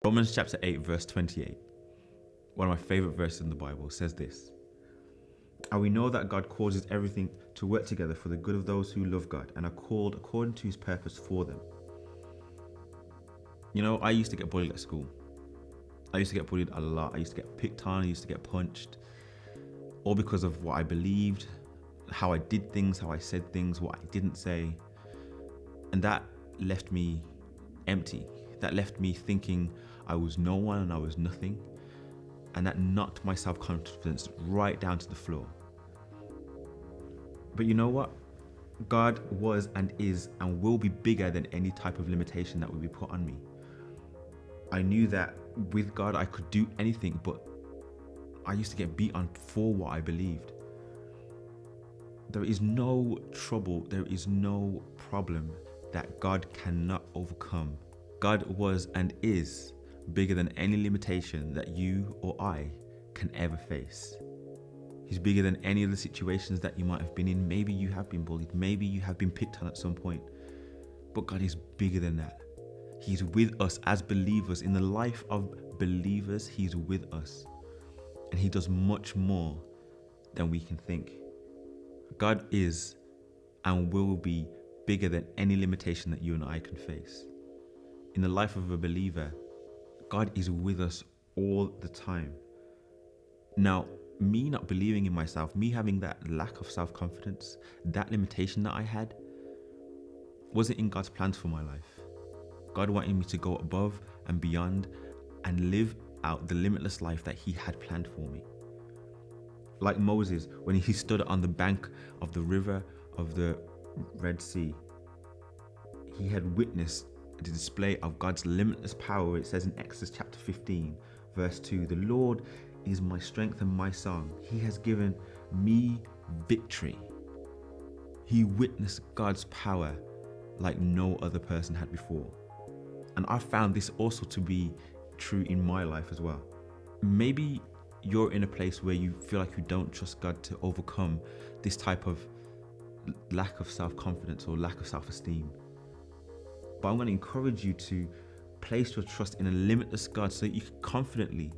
Romans chapter 8, verse 28, one of my favorite verses in the Bible, says this: "And we know that God causes everything to work together for the good of those who love God and are called according to his purpose for them." You know, I used to get bullied at school. I used to get bullied a lot. I used to get picked on. I used to get punched. All because of what I believed, how I did things, how I said things, what I didn't say. And that left me empty. That left me thinking I was no one and I was nothing. And that knocked my self-confidence right down to the floor. But you know what? God was and is and will be bigger than any type of limitation that would be put on me. I knew that with God I could do anything, but I used to get beat on for what I believed. There is no trouble, there is no problem that God cannot overcome. God was and is bigger than any limitation that you or I can ever face. He's bigger than any of the situations that you might have been in. Maybe you have been bullied, maybe you have been picked on at some point, but God is bigger than that. He's with us as believers. In the life of believers, he's with us. And he does much more than we can think. God is and will be bigger than any limitation that you and I can face. In the life of a believer, God is with us all the time. Now, me not believing in myself, me having that lack of self-confidence, that limitation that I had, wasn't in God's plans for my life. God wanted me to go above and beyond and live out the limitless life that he had planned for me. Like Moses, when he stood on the bank of the river of the Red Sea, he had witnessed the display of God's limitless power. It says in Exodus chapter 15, verse 2, "The Lord is my strength and my song. He has given me victory." He witnessed God's power like no other person had before. And I found this also to be true in my life as well. Maybe you're in a place where you feel like you don't trust God to overcome this type of lack of self-confidence or lack of self-esteem. But I'm going to encourage you to place your trust in a limitless God so that you can confidently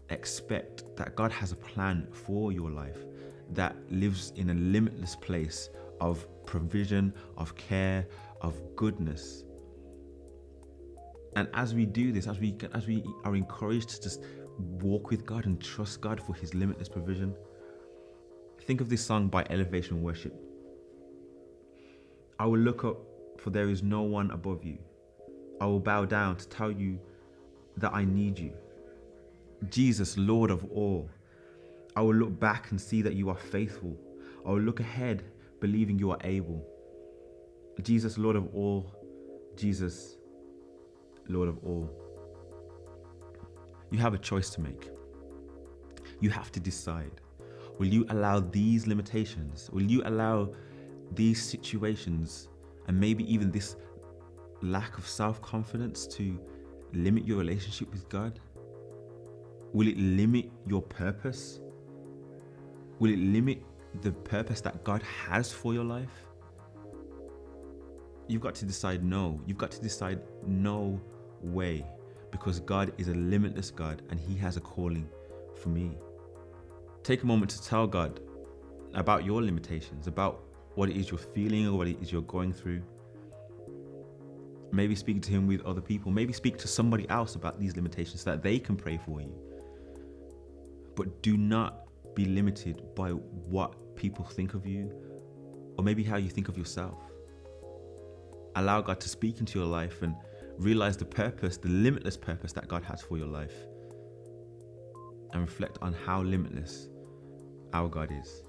expect that God has a plan for your life that lives in a limitless place of provision, of care, of goodness. And as we do this, as we are encouraged to just walk with God and trust God for his limitless provision, think of this song by Elevation Worship. "I will look up, for there is no one above you. I will bow down to tell you that I need you. Jesus, Lord of all. I will look back and see that you are faithful. I will look ahead, believing you are able. Jesus, Lord of all. Jesus, Lord of all." You have a choice to make. You have to decide. Will you allow these limitations? Will you allow these situations and maybe even this lack of self-confidence to limit your relationship with God? Will it limit your purpose? Will it limit the purpose that God has for your life? You've got to decide no. You've got to decide no way, because God is a limitless God and he has a calling for me. Take a moment to tell God about your limitations, about what it is you're feeling or what it is you're going through. Maybe speak to him with other people. Maybe speak to somebody else about these limitations so that they can pray for you. But do not be limited by what people think of you or maybe how you think of yourself. Allow God to speak into your life and realize the purpose, the limitless purpose that God has for your life, and reflect on how limitless our God is.